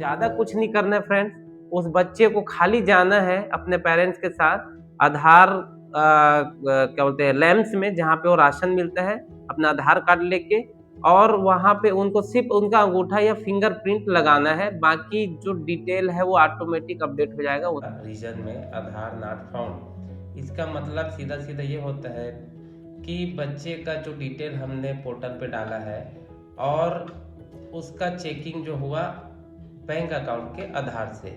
ज़्यादा कुछ नहीं करना है फ्रेंड्स, उस बच्चे को खाली जाना है अपने पेरेंट्स के साथ आधार क्या बोलते हैं लैम्प्स में जहाँ पे वो राशन मिलता है, अपना आधार कार्ड लेके और वहाँ पे उनको सिर्फ़ उनका अंगूठा या फिंगरप्रिंट लगाना है, बाकी जो डिटेल है वो ऑटोमेटिक अपडेट हो जाएगा। रीजन में आधार नॉट फाउंड, इसका मतलब सीधा सीधा ये होता है कि बच्चे का जो डिटेल हमने पोर्टल पे डाला है और उसका चेकिंग जो हुआ बैंक अकाउंट के आधार से,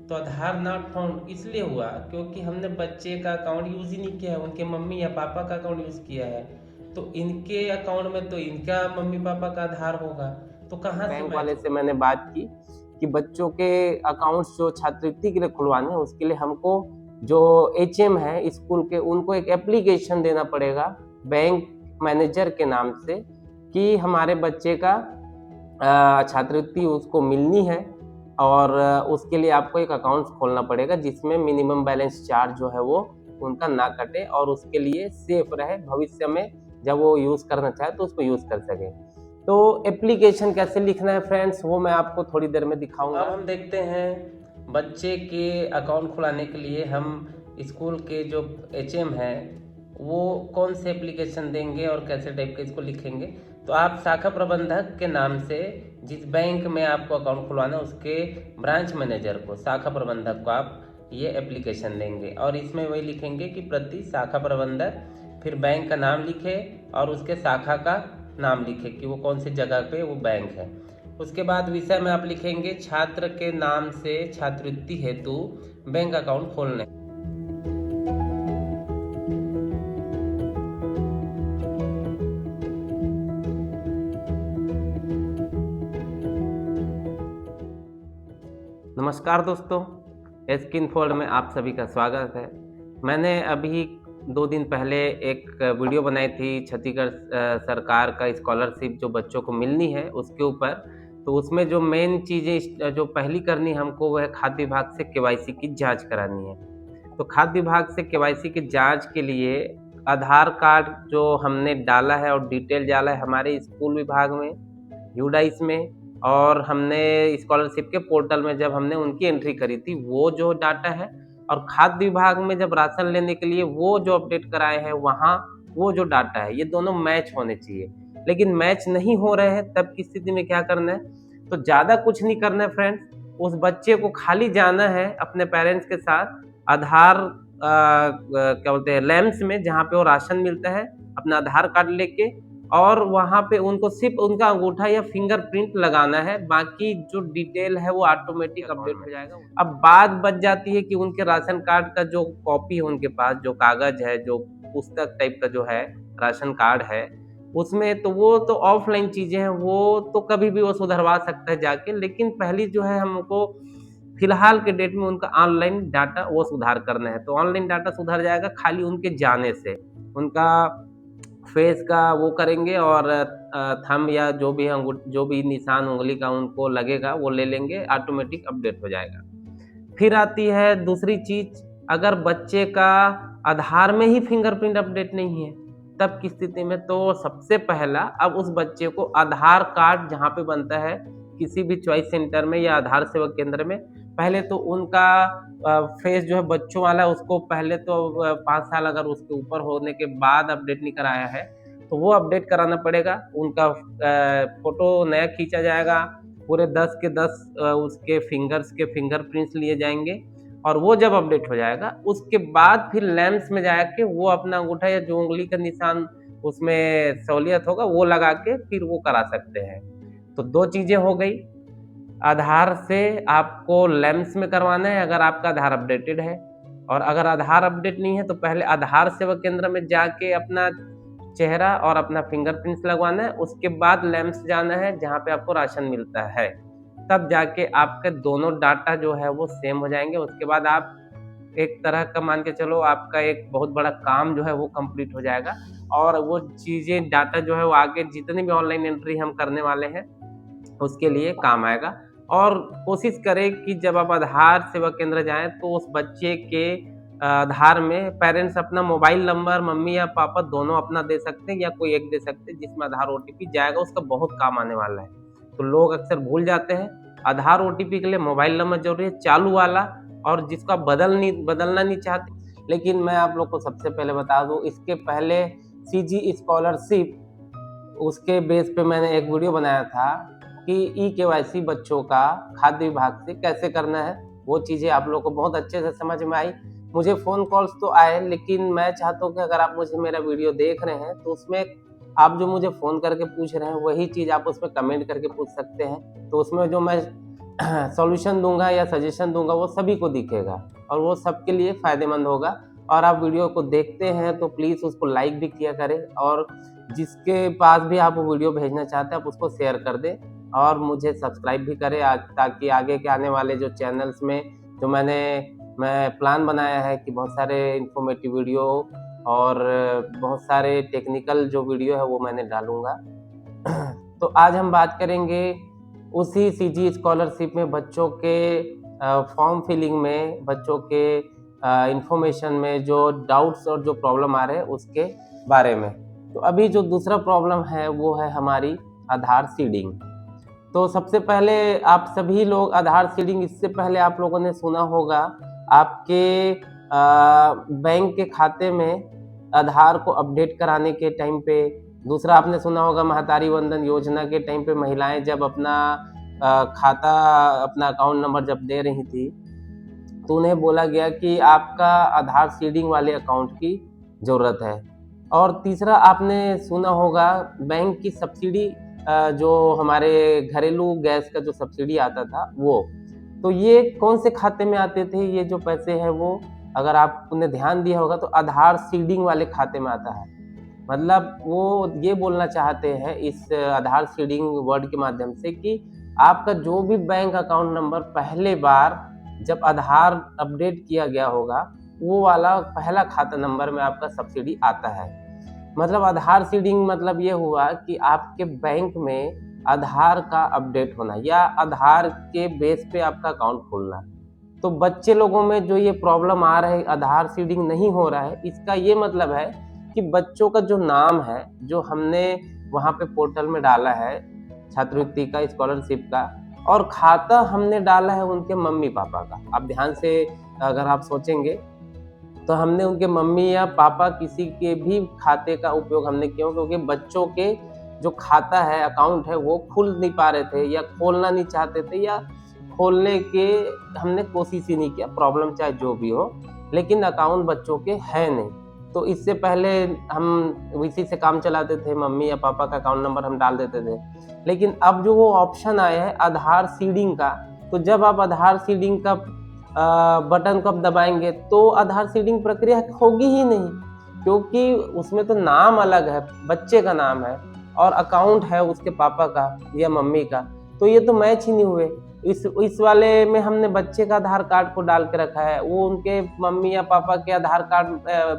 तो आधार नॉट फाउंड इसलिए हुआ क्योंकि हमने बच्चे का अकाउंट यूज़ ही नहीं किया है, उनके मम्मी या पापा का अकाउंट यूज़ किया है। तो इनके अकाउंट में तो इनका मम्मी पापा का आधार होगा, तो कहाँ से बैंक वाले से मैंने बात की कि बच्चों के अकाउंट्स जो छात्रवृत्ति के लिए खुलवाने हैं उसके लिए हमको जो एचएम है स्कूल के उनको एक एप्लीकेशन देना पड़ेगा बैंक मैनेजर के नाम से कि हमारे बच्चे का छात्रवृत्ति उसको मिलनी है और उसके लिए आपको एक अकाउंट खोलना पड़ेगा जिसमें मिनिमम बैलेंस चार्ज जो है वो उनका ना कटे और उसके लिए सेफ रहे, भविष्य में जब वो यूज़ करना चाहे तो उसको यूज़ कर सके। तो एप्लीकेशन कैसे लिखना है फ्रेंड्स वो मैं आपको थोड़ी देर में दिखाऊंगा। अब हम देखते हैं बच्चे के अकाउंट खुलाने के लिए हम स्कूल के जो एचएम है वो कौन से एप्लीकेशन देंगे और कैसे टाइप के इसको लिखेंगे। तो आप शाखा प्रबंधक के नाम से जिस बैंक में आपको अकाउंट खुलवाना है उसके ब्रांच मैनेजर को, शाखा प्रबंधक को आप ये एप्लीकेशन देंगे और इसमें वही लिखेंगे कि प्रति शाखा प्रबंधक, फिर बैंक का नाम लिखे और उसके शाखा का नाम लिखे कि वो कौन सी जगह पे वो बैंक है। उसके बाद विषय में आप लिखेंगे छात्र के नाम से छात्रवृत्ति हेतु बैंक अकाउंट खोलने। नमस्कार दोस्तों, एस्किनफोल्ड में आप सभी का स्वागत है। मैंने अभी 2 दिन पहले एक वीडियो बनाई थी छत्तीसगढ़ सरकार का स्कॉलरशिप जो बच्चों को मिलनी है उसके ऊपर। तो उसमें जो मेन चीज़ें जो पहली करनी हमको वो है खाद्य विभाग से केवाईसी की जांच करानी है। तो खाद्य विभाग से केवाईसी की जांच के लिए आधार कार्ड जो हमने डाला है और डिटेल डाला है हमारे स्कूल विभाग में, यूडाइस में और हमने स्कॉलरशिप के पोर्टल में जब हमने उनकी एंट्री करी थी वो जो डाटा है और खाद्य विभाग में जब राशन लेने के लिए वो जो अपडेट कराए हैं वहाँ वो जो डाटा है ये दोनों मैच होने चाहिए। लेकिन मैच नहीं हो रहे हैं तब की स्थिति में क्या करना है, तो ज़्यादा कुछ नहीं करना है फ्रेंड्स, उस बच्चे को खाली जाना है अपने पेरेंट्स के साथ आधार क्या बोलते हैं लैम्प्स में जहाँ पे वो राशन मिलता है, अपना आधार कार्ड लेके और वहाँ पे उनको सिर्फ उनका अंगूठा या फिंगरप्रिंट लगाना है, बाकी जो डिटेल है वो ऑटोमेटिक अपडेट हो जाएगा। अब बात बच जाती है कि उनके राशन कार्ड का जो कॉपी है उनके पास, जो कागज़ है, जो पुस्तक टाइप का जो है राशन कार्ड है, उसमें तो वो तो ऑफ़लाइन चीज़ें हैं, वो तो कभी भी वो सुधरवा सकता है जाके, लेकिन पहली जो है हमको फिलहाल के डेट में उनका ऑनलाइन डाटा वो सुधार करना है। तो ऑनलाइन डाटा सुधर जाएगा खाली उनके जाने से, उनका फेस का वो करेंगे और थंब या जो भी निशान उँगली का उनको लगेगा वो ले लेंगे, ऑटोमेटिक अपडेट हो जाएगा। फिर आती है दूसरी चीज़, अगर बच्चे का आधार में ही फिंगरप्रिंट अपडेट नहीं है, तब की स्थिति में तो सबसे पहला अब उस बच्चे को आधार कार्ड जहाँ पे बनता है, किसी भी चॉइस सेंटर में या आधार सेवा केंद्र में, पहले तो उनका फेस जो है बच्चों वाला उसको पहले तो 5 साल अगर उसके ऊपर होने के बाद अपडेट नहीं कराया है, तो वो अपडेट कराना पड़ेगा। उनका फ़ोटो नया खींचा जाएगा, पूरे 10 के 10 उसके फिंगर्स के फिंगरप्रिंट्स लिए जाएँगे और वो जब अपडेट हो जाएगा, उसके बाद फिर लैंप्स में जाके वो अपना अंगूठा या जो उँगली का निशान उसमें सहूलियत होगा, वो लगा के फिर वो करा सकते हैं। तो 2 चीज़ें हो गई, आधार से आपको लैंप्स में करवाना है अगर आपका आधार अपडेटेड है और अगर आधार अपडेट नहीं है, तो पहले आधार सेवा केंद्र में जाके अपना चेहरा और अपना फिंगरप्रिंट्स लगवाना है, उसके बाद लैंप्स जाना है जहाँ पे आपको राशन मिलता है। तब जाके आपके दोनों डाटा जो है वो सेम हो जाएँगे। उसके बाद आप एक तरह का मान के चलो आपका एक बहुत बड़ा काम जो है वो कंप्लीट हो जाएगा और वो चीज़ें डाटा जो है वो आगे जितनी भी ऑनलाइन एंट्री हम करने वाले हैं, उसके लिए काम आएगा। और कोशिश करें कि जब आप आधार सेवा केंद्र जाएँ तो उस बच्चे के आधार में पेरेंट्स अपना मोबाइल नंबर मम्मी या पापा दोनों अपना दे सकते हैं या कोई एक दे सकते हैं जिसमें आधार ओटीपी जाएगा, उसका बहुत काम आने वाला है। तो लोग अक्सर भूल जाते हैं, आधार ओटीपी के लिए मोबाइल नंबर जरूरी है, चालू वाला, और जिसका बदलना नहीं चाहते। लेकिन मैं आप लोग को सबसे पहले बता दूं, इसके पहले सीजी स्कॉलरशिप, उसके बेस पे मैंने एक वीडियो बनाया था कि ई-केवाईसी बच्चों का खाद्य विभाग से कैसे करना है। वो चीज़ें आप लोग को बहुत अच्छे से समझ में आई। मुझे फ़ोन कॉल्स तो आए, लेकिन मैं चाहता हूँ कि अगर आप मुझे मेरा वीडियो देख रहे हैं तो उसमें आप जो मुझे फ़ोन करके पूछ रहे हैं वही चीज़ आप उसमें कमेंट करके पूछ सकते हैं। तो उसमें जो मैं सॉल्यूशन दूंगा या सजेशन दूंगा वो सभी को दिखेगा और वो सबके लिए फ़ायदेमंद होगा। और आप वीडियो को देखते हैं तो प्लीज़ उसको लाइक भी किया करें, और जिसके पास भी आप वो वीडियो भेजना चाहते हैं आप उसको शेयर कर दें, और मुझे सब्सक्राइब भी करें ताकि आगे के आने वाले जो चैनल्स में जो मैं प्लान बनाया है कि बहुत सारे इन्फॉर्मेटिव वीडियो और बहुत सारे टेक्निकल जो वीडियो है वो मैंने डालूंगा। तो आज हम बात करेंगे उसी सीजी स्कॉलरशिप में बच्चों के फॉर्म फिलिंग में, बच्चों के इंफॉर्मेशन में जो डाउट्स और जो प्रॉब्लम आ रहे हैं उसके बारे में। तो अभी जो दूसरा प्रॉब्लम है वो है हमारी आधार सीडिंग। तो सबसे पहले आप सभी लोग आधार सीडिंग, इससे पहले आप लोगों ने सुना होगा आपके बैंक के खाते में आधार को अपडेट कराने के टाइम पे। दूसरा आपने सुना होगा महतारी वंदन योजना के टाइम पे महिलाएं जब अपना खाता, अपना अकाउंट नंबर जब दे रही थी तो उन्हें बोला गया कि आपका आधार सीडिंग वाले अकाउंट की ज़रूरत है। और तीसरा आपने सुना होगा बैंक की सब्सिडी, जो हमारे घरेलू गैस का जो सब्सिडी आता था वो। तो ये कौन से खाते में आते थे? ये जो पैसे हैं वो, अगर आपने ध्यान दिया होगा तो आधार सीडिंग वाले खाते में आता है। मतलब वो ये बोलना चाहते हैं इस आधार सीडिंग वर्ड के माध्यम से कि आपका जो भी बैंक अकाउंट नंबर पहले बार जब आधार अपडेट किया गया होगा वो वाला पहला खाता नंबर में आपका सब्सिडी आता है। मतलब आधार सीडिंग मतलब ये हुआ कि आपके बैंक में आधार का अपडेट होना या आधार के बेस पे आपका अकाउंट खोलना। तो बच्चे लोगों में जो ये प्रॉब्लम आ रहा है, आधार सीडिंग नहीं हो रहा है, इसका ये मतलब है कि बच्चों का जो नाम है जो हमने वहाँ पे पोर्टल में डाला है छात्रवृत्ति का, स्कॉलरशिप का, और खाता हमने डाला है उनके मम्मी पापा का। आप ध्यान से अगर आप सोचेंगे तो हमने उनके मम्मी या पापा किसी के भी खाते का उपयोग हमने किया, क्योंकि बच्चों के जो खाता है, अकाउंट है, वो खुल नहीं पा रहे थे या खोलना नहीं चाहते थे या खोलने के हमने कोशिश ही नहीं किया, प्रॉब्लम चाहे जो भी हो, लेकिन अकाउंट बच्चों के है नहीं। तो इससे पहले हम इसी से काम चलाते थे, मम्मी या पापा का अकाउंट नंबर हम डाल देते थे। लेकिन अब जो वो ऑप्शन आया है आधार सीडिंग का, तो जब आप आधार सीडिंग का बटन को आप दबाएंगे तो आधार सीडिंग प्रक्रिया होगी ही नहीं, क्योंकि उसमें तो नाम अलग है, बच्चे का नाम है, और अकाउंट है उसके पापा का या मम्मी का, तो ये तो मैच ही नहीं हुए। इस वाले में हमने बच्चे का आधार कार्ड को डाल के रखा है, वो उनके मम्मी या पापा के आधार कार्ड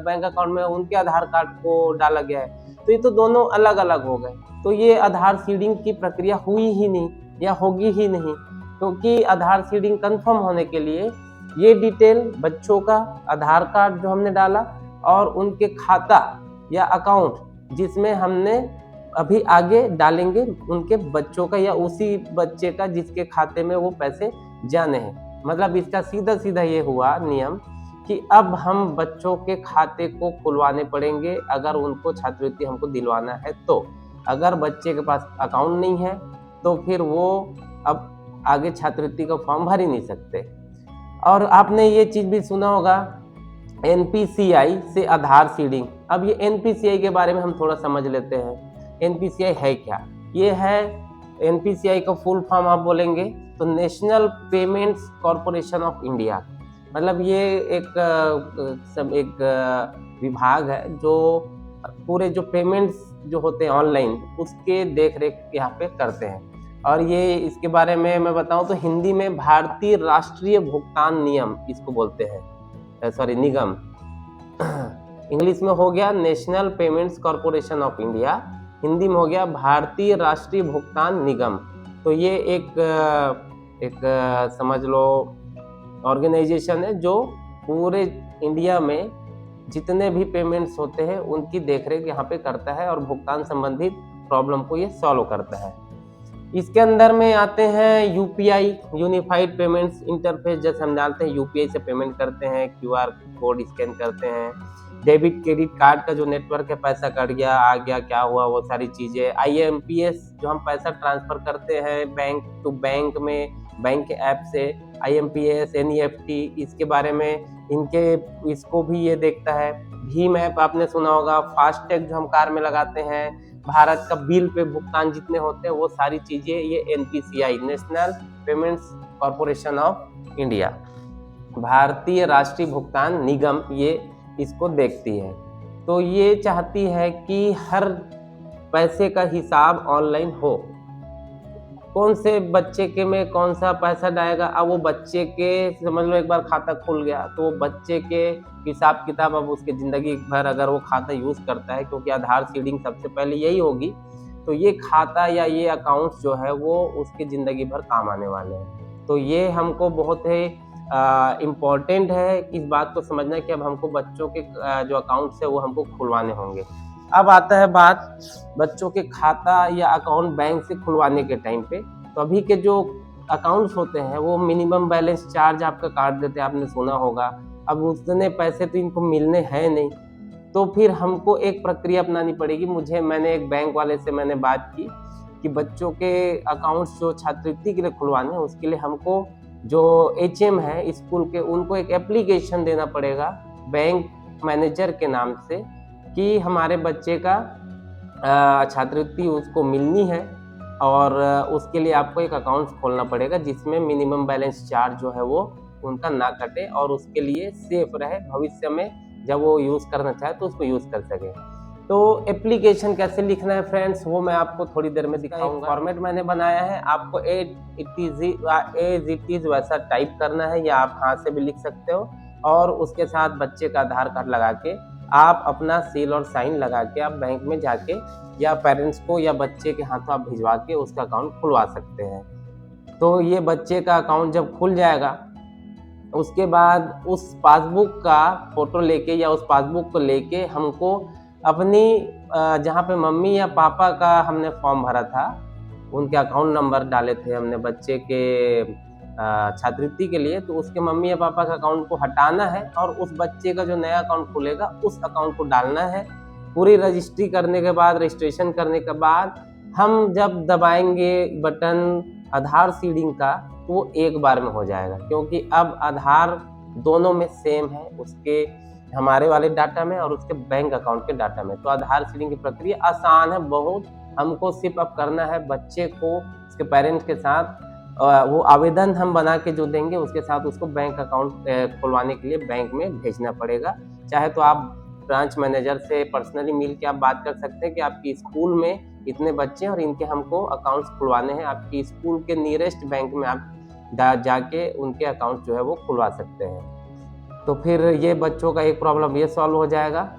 बैंक अकाउंट में उनके आधार कार्ड को डाला गया है, तो ये तो दोनों अलग अलग हो गए। तो ये आधार सीडिंग की प्रक्रिया हुई ही नहीं या होगी ही नहीं, क्योंकि आधार सीडिंग कंफर्म होने के लिए ये डिटेल बच्चों का आधार कार्ड जो हमने डाला और उनके खाता या अकाउंट जिसमें हमने अभी आगे डालेंगे उनके बच्चों का या उसी बच्चे का जिसके खाते में वो पैसे जाने हैं। मतलब इसका सीधा सीधा ये हुआ नियम कि अब हम बच्चों के खाते को खुलवाने पड़ेंगे अगर उनको छात्रवृत्ति हमको दिलवाना है। तो अगर बच्चे के पास अकाउंट नहीं है तो फिर वो अब आगे छात्रवृत्ति का फॉर्म भर ही नहीं सकते। और आपने ये चीज़ भी सुना होगा NPCI से आधार सीडिंग। अब ये NPCI के बारे में हम थोड़ा समझ लेते हैं। NPCI है क्या? ये है, NPCI का फुल फॉर्म आप बोलेंगे तो national payments corporation of India. मतलब ये एक विभाग है जो पूरे जो पेमेंट्स जो होते हैं ऑनलाइन उसके देख रेख यहाँ पे करते हैं। और ये इसके बारे में मैं बताऊं तो हिंदी में भारतीय राष्ट्रीय भुगतान नियम इसको बोलते हैं, सॉरी निगम। इंग्लिश में हो गया national payments corporation of India, Hindi में हो गया भारतीय राष्ट्रीय भुगतान निगम। तो ये एक समझ लो ऑर्गेनाइजेशन है जो पूरे इंडिया में जितने भी पेमेंट्स होते हैं उनकी देखरेख यहाँ पे करता है और भुगतान संबंधित प्रॉब्लम को ये सॉल्व करता है। इसके अंदर में आते हैं यूपीआई, यूनिफाइड पेमेंट्स इंटरफेस, जैसे हम जानते हैं यूपीआई से पेमेंट करते हैं, क्यूआर कोड स्कैन करते हैं, डेबिट क्रेडिट कार्ड का जो नेटवर्क है, पैसा कट गया आ गया क्या हुआ वो सारी चीज़ें, आईएमपीएस जो हम पैसा ट्रांसफ़र करते हैं बैंक टू बैंक में बैंक के ऐप से, आईएमपीएस, एनईएफटी, इसके बारे में इसको भी ये देखता है। भीम ऐप आपने सुना होगा, फास्टैग जो हम कार में लगाते हैं, भारत का बिल पे भुगतान जितने होते हैं वो सारी चीज़ें ये NPCI, national payments corporation of India, भारतीय राष्ट्रीय भुगतान निगम, ये इसको देखती है। तो ये चाहती है कि हर पैसे का हिसाब ऑनलाइन हो, कौन से बच्चे के में कौन सा पैसा जाएगा। अब वो बच्चे के समझ लो एक बार खाता खुल गया तो वो बच्चे के हिसाब किताब अब उसके ज़िंदगी भर अगर वो खाता यूज़ करता है, क्योंकि आधार सीडिंग सबसे पहले यही होगी, तो ये खाता या ये अकाउंट्स जो है वो उसके ज़िंदगी भर काम आने वाले हैं। तो ये हमको बहुत ही इम्पॉर्टेंट है इस बात को समझना कि अब हमको बच्चों के जो अकाउंट्स है वो हमको खुलवाने होंगे। अब आता है बात बच्चों के खाता या अकाउंट बैंक से खुलवाने के टाइम पे। तो अभी के जो अकाउंट्स होते हैं वो मिनिमम बैलेंस चार्ज आपका काट देते हैं, आपने सुना होगा। अब उतने पैसे तो इनको मिलने हैं नहीं, तो फिर हमको एक प्रक्रिया अपनानी पड़ेगी। मैंने एक बैंक वाले से मैंने बात की कि बच्चों के अकाउंट्स जो छात्रवृत्ति के लिए खुलवाने हैं उसके लिए हमको जो एचएम है स्कूल के, उनको एक एप्लीकेशन देना पड़ेगा बैंक मैनेजर के नाम से कि हमारे बच्चे का छात्रवृत्ति उसको मिलनी है, और उसके लिए आपको एक अकाउंट खोलना पड़ेगा जिसमें मिनिमम बैलेंस चार्ज जो है वो उनका ना कटे और उसके लिए सेफ रहे, भविष्य में जब वो यूज़ करना चाहे तो उसको यूज़ कर सके। तो एप्लीकेशन कैसे लिखना है फ्रेंड्स वो मैं आपको थोड़ी देर में दिखाऊंगा। फॉर्मेट मैंने बनाया है, आपको एज इट इज़ वैसा टाइप करना है या आप हाथ से भी लिख सकते हो, और उसके साथ बच्चे का आधार कार्ड लगा के आप अपना सील और साइन लगा के आप बैंक में जाके या पेरेंट्स को या बच्चे के हाथों आप भिजवा के उसका अकाउंट खुलवा सकते हैं। तो ये बच्चे का अकाउंट जब खुल जाएगा उसके बाद उस पासबुक का फ़ोटो लेके या उस पासबुक को लेके हमको अपनी जहाँ पे मम्मी या पापा का हमने फॉर्म भरा था, उनके अकाउंट नंबर डाले थे हमने बच्चे के छात्रवृत्ति के लिए, तो उसके मम्मी या पापा का अकाउंट को हटाना है और उस बच्चे का जो नया अकाउंट खुलेगा उस अकाउंट को डालना है। पूरी रजिस्ट्री करने के बाद, रजिस्ट्रेशन करने के बाद हम जब दबाएंगे बटन आधार सीडिंग का तो वो एक बार में हो जाएगा, क्योंकि अब आधार दोनों में सेम है, उसके हमारे वाले डाटा में और उसके बैंक अकाउंट के डाटा में। तो आधार सीडिंग की प्रक्रिया आसान है बहुत, हमको सिर्फ अब करना है बच्चे को उसके पेरेंट्स के साथ वो आवेदन हम बना के जो देंगे उसके साथ उसको बैंक अकाउंट खुलवाने के लिए बैंक में भेजना पड़ेगा। चाहे तो आप ब्रांच मैनेजर से पर्सनली मिल के आप बात कर सकते हैं कि आपकी स्कूल में इतने बच्चे हैं और इनके हमको अकाउंट्स खुलवाने हैं, आपकी स्कूल के नियरेस्ट बैंक में आप जाके उनके अकाउंट जो है वो खुलवा सकते हैं। तो फिर ये बच्चों का एक प्रॉब्लम ये सॉल्व हो जाएगा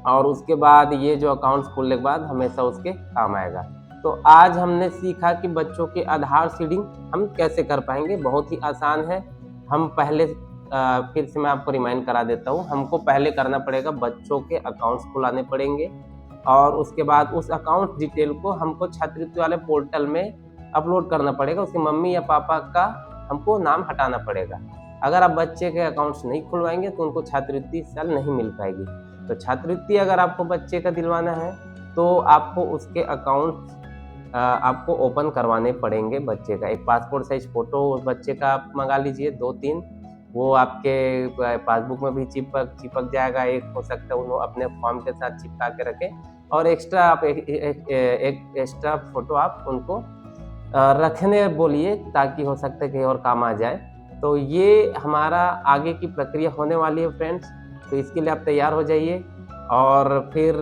और उसके बाद ये जो अकाउंट्स खुलने के बाद हमेशा उसके काम आएगा। तो आज हमने सीखा कि बच्चों के आधार सीडिंग हम कैसे कर पाएंगे, बहुत ही आसान है। हम पहले फिर से मैं आपको रिमाइंड करा देता हूँ, हमको पहले करना पड़ेगा बच्चों के अकाउंट्स खुलाने पड़ेंगे और उसके बाद उस अकाउंट डिटेल को हमको छात्रवृत्ति वाले पोर्टल में अपलोड करना पड़ेगा। उसके मम्मी या पापा का हमको नाम हटाना पड़ेगा। अगर आप बच्चे के अकाउंट्स नहीं खुलवाएंगे तो उनको छात्रवृत्ति इस साल नहीं मिल पाएगी। तो छात्रवृत्ति अगर आपको बच्चे का दिलवाना है तो आपको उसके अकाउंट आपको ओपन करवाने पड़ेंगे। बच्चे का एक पासपोर्ट साइज फ़ोटो बच्चे का आप मंगा लीजिए 2-3, वो आपके पासबुक में भी चिपक जाएगा। एक हो सकता है उन्होंने अपने फॉर्म के साथ चिपका के रखें और एक्स्ट्रा आप एक एक्स्ट्रा फ़ोटो आप उनको रखने बोलिए ताकि हो सकता है कहीं और काम आ जाए। तो ये हमारा आगे की प्रक्रिया होने वाली है फ्रेंड्स, तो इसके लिए आप तैयार हो जाइए। और फिर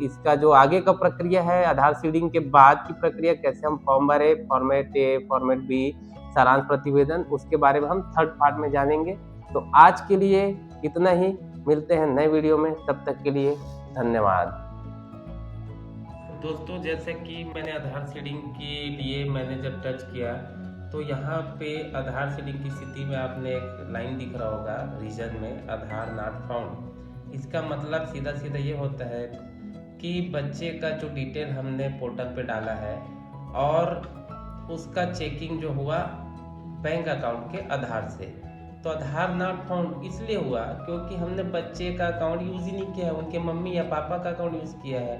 इसका जो आगे का प्रक्रिया है, आधार सीडिंग के बाद की प्रक्रिया, कैसे हम फॉर्म भरे, फॉर्मेट ए, फॉर्मेट बी, सारांश प्रतिवेदन, उसके बारे में हम थर्ड पार्ट में जानेंगे। तो आज के लिए इतना ही, मिलते हैं नए वीडियो में, तब तक के लिए धन्यवाद। दोस्तों, जैसे कि मैंने आधार सीडिंग के लिए मैंने जब टच किया तो यहाँ पे आधार सीडिंग की स्थिति में आपने एक लाइन दिख रहा होगा रीजन में, आधार नॉट फाउंड। इसका मतलब सीधा सीधा ये होता है कि बच्चे का जो डिटेल हमने पोर्टल पे डाला है और उसका चेकिंग जो हुआ बैंक अकाउंट के आधार से। तो आधार नॉट फाउंड इसलिए हुआ क्योंकि हमने बच्चे का अकाउंट यूज़ ही नहीं किया है, उनके मम्मी या पापा का अकाउंट यूज़ किया है।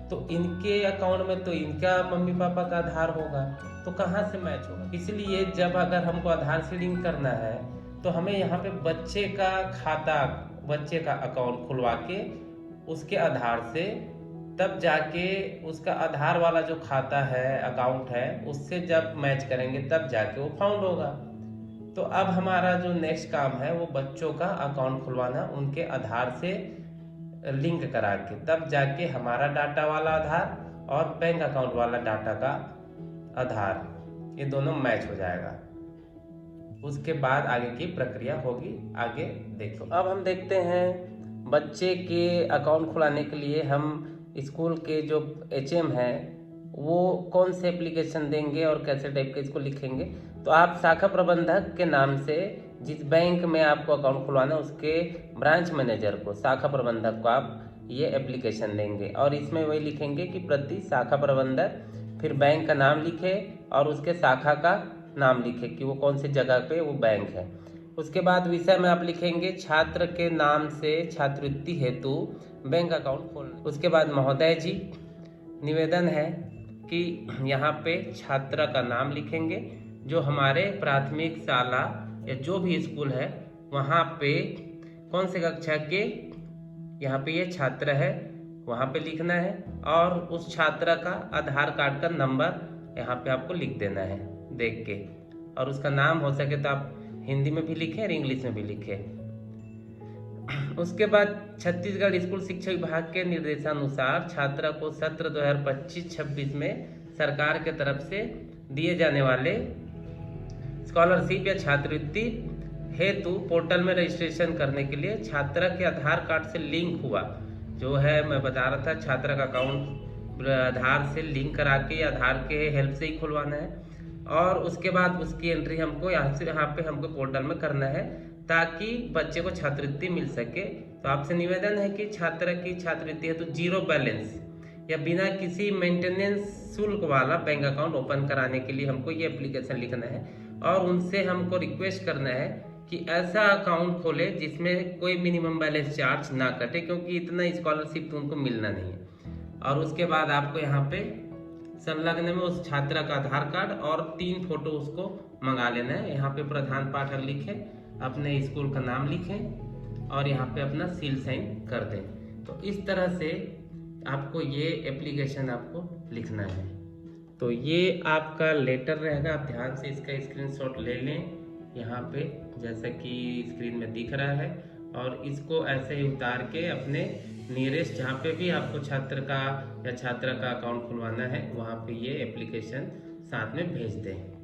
तो इनके अकाउंट में तो इनका मम्मी पापा का आधार होगा, तो कहाँ से मैच होगा। इसलिए जब अगर हमको आधार से लिंक करना है तो हमें यहाँ पे बच्चे का खाता, बच्चे का अकाउंट खुलवा के उसके आधार से, तब जाके उसका आधार वाला जो खाता है, अकाउंट है, उससे जब मैच करेंगे तब जाके वो फाउंड होगा। तो अब हमारा जो नेक्स्ट काम है वो बच्चों का अकाउंट खुलवाना, उनके आधार से लिंक करा के, तब जाके हमारा डाटा वाला आधार और बैंक अकाउंट वाला डाटा का आधार, ये दोनों मैच हो जाएगा। उसके बाद आगे की प्रक्रिया होगी, आगे देखो। अब हम देखते हैं बच्चे के अकाउंट खुलाने के लिए हम स्कूल के जो HM है वो कौन से एप्लीकेशन देंगे और कैसे टाइप के इसको लिखेंगे। तो आप शाखा प्रबंधक के नाम से जिस बैंक में आपको अकाउंट खुलवाना है उसके ब्रांच मैनेजर को, शाखा प्रबंधक को आप ये एप्लीकेशन देंगे और इसमें वही लिखेंगे कि प्रति शाखा प्रबंधक, फिर बैंक का नाम लिखे और उसके शाखा का नाम लिखे कि वो कौन सी जगह पे वो बैंक है। उसके बाद विषय में आप लिखेंगे छात्र के नाम से छात्रवृत्ति हेतु बैंक अकाउंट खोलना। उसके बाद महोदय जी, निवेदन है कि यहाँ पे छात्रा का नाम लिखेंगे, जो हमारे प्राथमिक शाला या जो भी स्कूल है वहाँ पे कौन से कक्षा के यहाँ पे ये छात्र है वहाँ पे लिखना है, और उस छात्रा का आधार कार्ड का नंबर यहाँ पे आपको लिख देना है देख के, और उसका नाम हो सके तो आप हिंदी में भी लिखें और इंग्लिश में भी लिखें। उसके बाद छत्तीसगढ़ स्कूल शिक्षा विभाग के निर्देशानुसार छात्रा को सत्र 2025-26 में सरकार के तरफ से दिए जाने वाले स्कॉलरशिप या छात्रवृत्ति हेतु पोर्टल में रजिस्ट्रेशन करने के लिए छात्रा के आधार कार्ड से लिंक हुआ, जो है मैं बता रहा था, छात्रा का अकाउंट आधार से लिंक करा के आधार के हेल्प से ही खुलवाना है, और उसके बाद उसकी एंट्री हमको यहाँ पे हमको पोर्टल में करना है ताकि बच्चे को छात्रवृत्ति मिल सके। तो आपसे निवेदन है कि छात्रा की छात्रवृत्ति है तो 0 बैलेंस या बिना किसी मेंटेनेंस शुल्क वाला बैंक अकाउंट ओपन कराने के लिए हमको ये एप्लीकेशन लिखना है, और उनसे हमको रिक्वेस्ट करना है कि ऐसा अकाउंट खोले जिसमें कोई मिनिमम बैलेंस चार्ज ना कटे, क्योंकि इतना स्कॉलरशिप तो उनको मिलना नहीं है। और उसके बाद आपको यहाँ पे संलग्न में उस छात्रा का आधार कार्ड और 3 फोटो उसको मंगा लेना है। यहाँ पे प्रधान पाठक लिखें, अपने स्कूल का नाम लिखें और यहाँ पे अपना सील साइन कर दें। तो इस तरह से आपको ये एप्लीकेशन आपको लिखना है। तो ये आपका लेटर रहेगा, आप ध्यान से इसका स्क्रीनशॉट ले लें यहाँ पे जैसा कि स्क्रीन में दिख रहा है, और इसको ऐसे ही उतार के अपने नियरेस्ट जहाँ पे भी आपको छात्र का या छात्रा का अकाउंट खुलवाना है वहाँ पे ये एप्लीकेशन साथ में भेज दें।